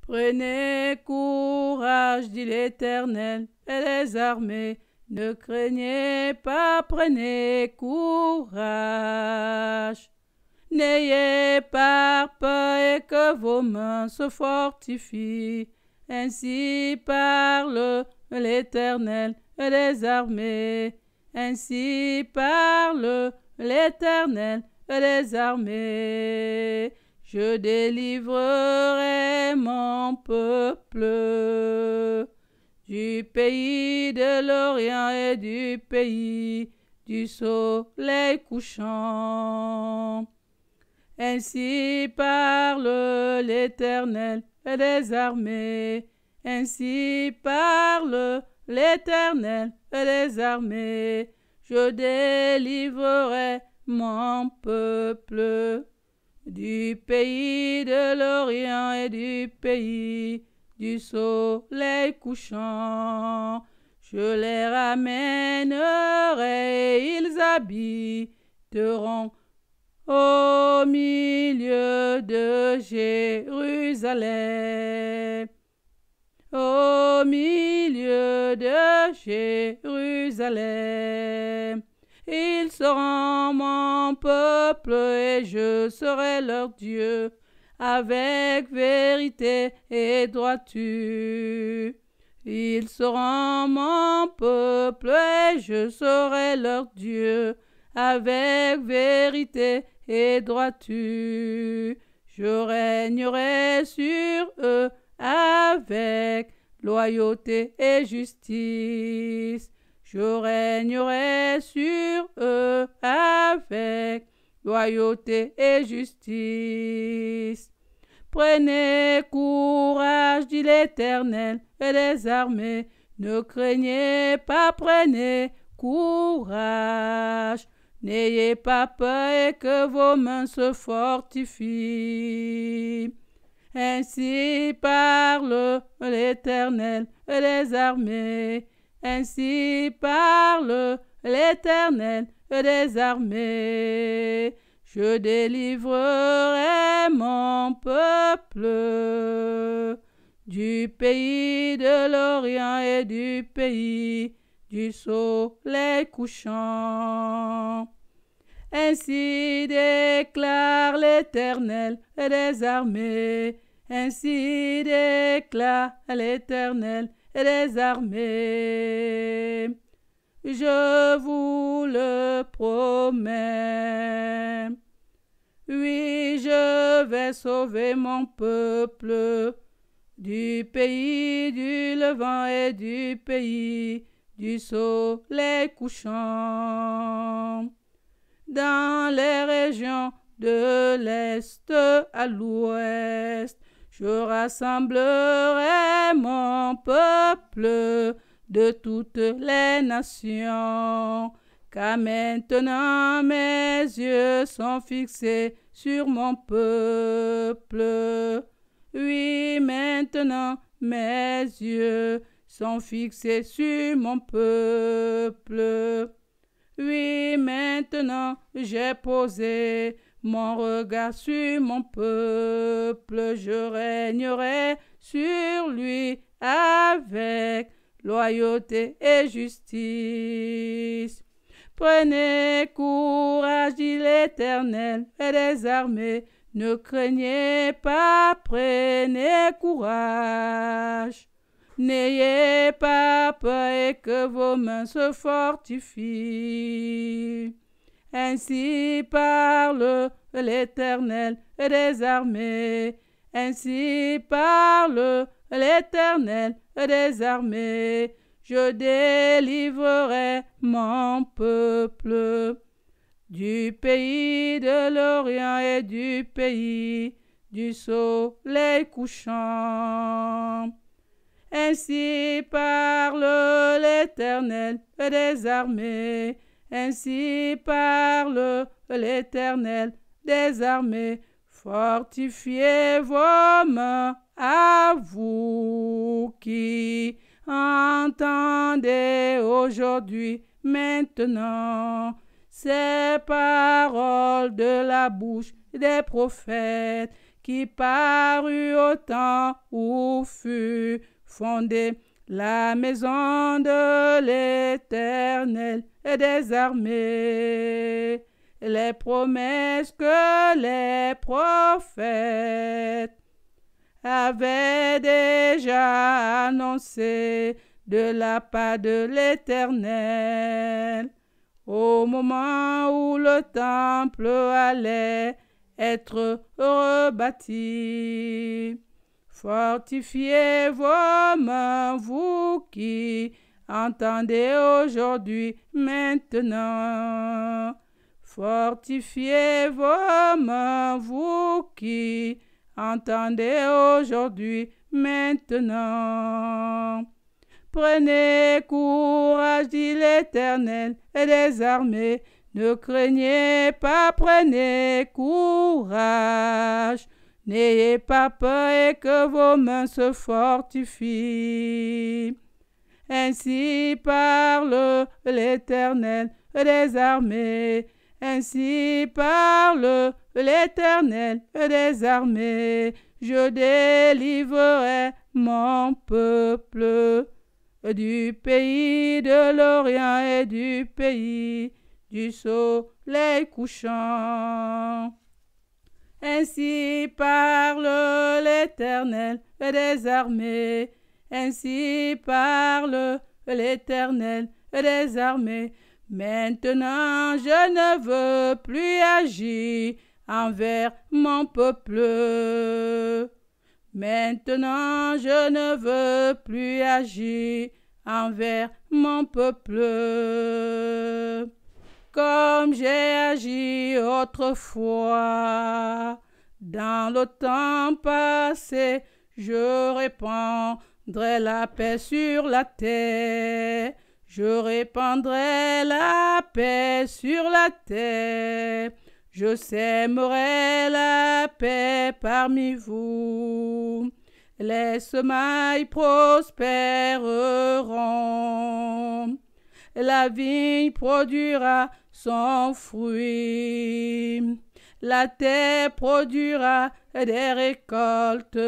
Prenez courage, dit l'Éternel, et les armées, ne craignez pas, prenez courage. N'ayez pas peur et que vos mains se fortifient. Ainsi parle l'Éternel des armées. Ainsi parle l'Éternel des armées. Je délivrerai mon peuple du pays de l'Orient et du pays du soleil couchant. Ainsi parle l'Éternel des armées. Ainsi parle l'Éternel des armées. Je délivrerai mon peuple du pays de l'Orient et du pays du soleil couchant. Je les ramènerai et ils habiteront au milieu de Jérusalem. Au milieu de Jérusalem. Ils seront mon peuple et je serai leur Dieu, avec vérité et droiture. Ils seront mon peuple et je serai leur Dieu, avec vérité et droiture. Je régnerai sur eux avec loyauté et justice. Je régnerai sur eux avec loyauté et justice. Prenez courage, dit l'Éternel et les armées. Ne craignez pas, prenez courage. N'ayez pas peur et que vos mains se fortifient. Ainsi parle l'Éternel et les armées. Ainsi parle l'Éternel des armées. Je délivrerai mon peuple du pays de l'Orient et du pays du soleil couchant. Ainsi déclare l'Éternel des armées. Ainsi déclare l'Éternel des armées. Je vous le promets. Oui, je vais sauver mon peuple du pays du Levant et du pays du soleil couchant. Dans les régions de l'Est à l'Ouest, je rassemblerai mon peuple de toutes les nations, car maintenant mes yeux sont fixés sur mon peuple. Oui, maintenant mes yeux sont fixés sur mon peuple. Oui, maintenant j'ai posé mon regard sur mon peuple. Je régnerai sur lui avec loyauté et justice. Prenez courage, dit l'Éternel et des armées. Ne craignez pas, prenez courage. N'ayez pas peur et que vos mains se fortifient. Ainsi parle l'Éternel des armées. Ainsi parle l'Éternel des armées. Je délivrerai mon peuple du pays de l'Orient et du pays du soleil couchant. Ainsi parle l'Éternel des armées. Ainsi parle l'Éternel des armées. Fortifiez vos mains à vous qui entendez aujourd'hui, maintenant, ces paroles de la bouche des prophètes qui parut au temps où fut fondée la maison de l'Éternel et des armées. Les promesses que les prophètes avaient déjà annoncées de la part de l'Éternel, au moment où le temple allait être rebâti. Fortifiez vos mains, vous qui entendez aujourd'hui, maintenant. Fortifiez vos mains, vous qui entendez aujourd'hui, maintenant. Prenez courage, dit l'Éternel et des armées. Ne craignez pas, prenez courage. N'ayez pas peur et que vos mains se fortifient. Ainsi parle l'Éternel des armées. Ainsi parle l'Éternel des armées. Je délivrerai mon peuple du pays de l'Orient et du pays du soleil couchant. Ainsi parle l'Éternel des armées. Ainsi parle l'Éternel des armées. Maintenant, je ne veux plus agir envers mon peuple. Maintenant, je ne veux plus agir envers mon peuple. Comme j'ai agi autrefois, dans le temps passé, je répandrai la paix sur la terre. Je répandrai la paix sur la terre. Je sèmerai la paix parmi vous. Les semailles prospéreront. La vigne produira son fruit. La terre produira des récoltes.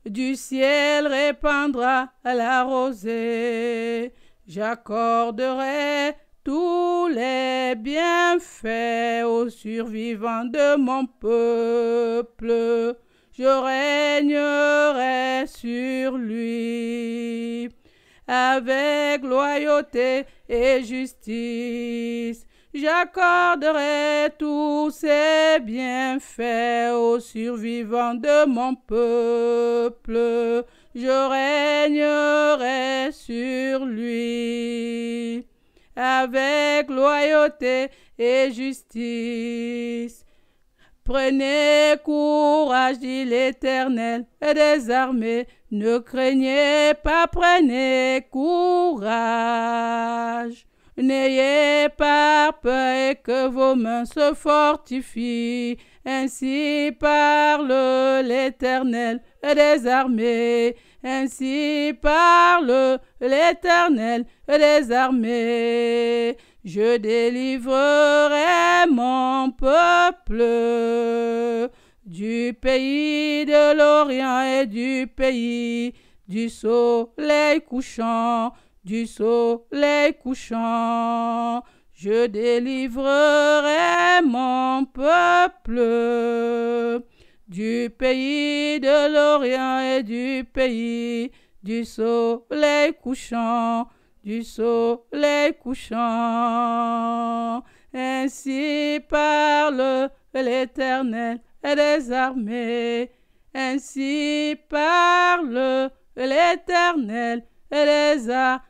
Du ciel répandra la rosée. J'accorderai tous les bienfaits aux survivants de mon peuple. Je régnerai sur lui avec loyauté et justice. J'accorderai tous ces bienfaits aux survivants de mon peuple. Je régnerai sur lui avec loyauté et justice. Prenez courage, dit l'Éternel des armées. Ne craignez pas, prenez courage. N'ayez pas peur et que vos mains se fortifient. Ainsi parle l'Éternel des armées. Ainsi parle l'Éternel des armées. Je délivrerai mon peuple du pays de l'Orient et du pays du soleil couchant. Du soleil couchant, je délivrerai mon peuple du pays de l'Orient et du pays du soleil couchant, du soleil couchant. Ainsi parle l'Éternel des armées. Ainsi parle l'Éternel des armées.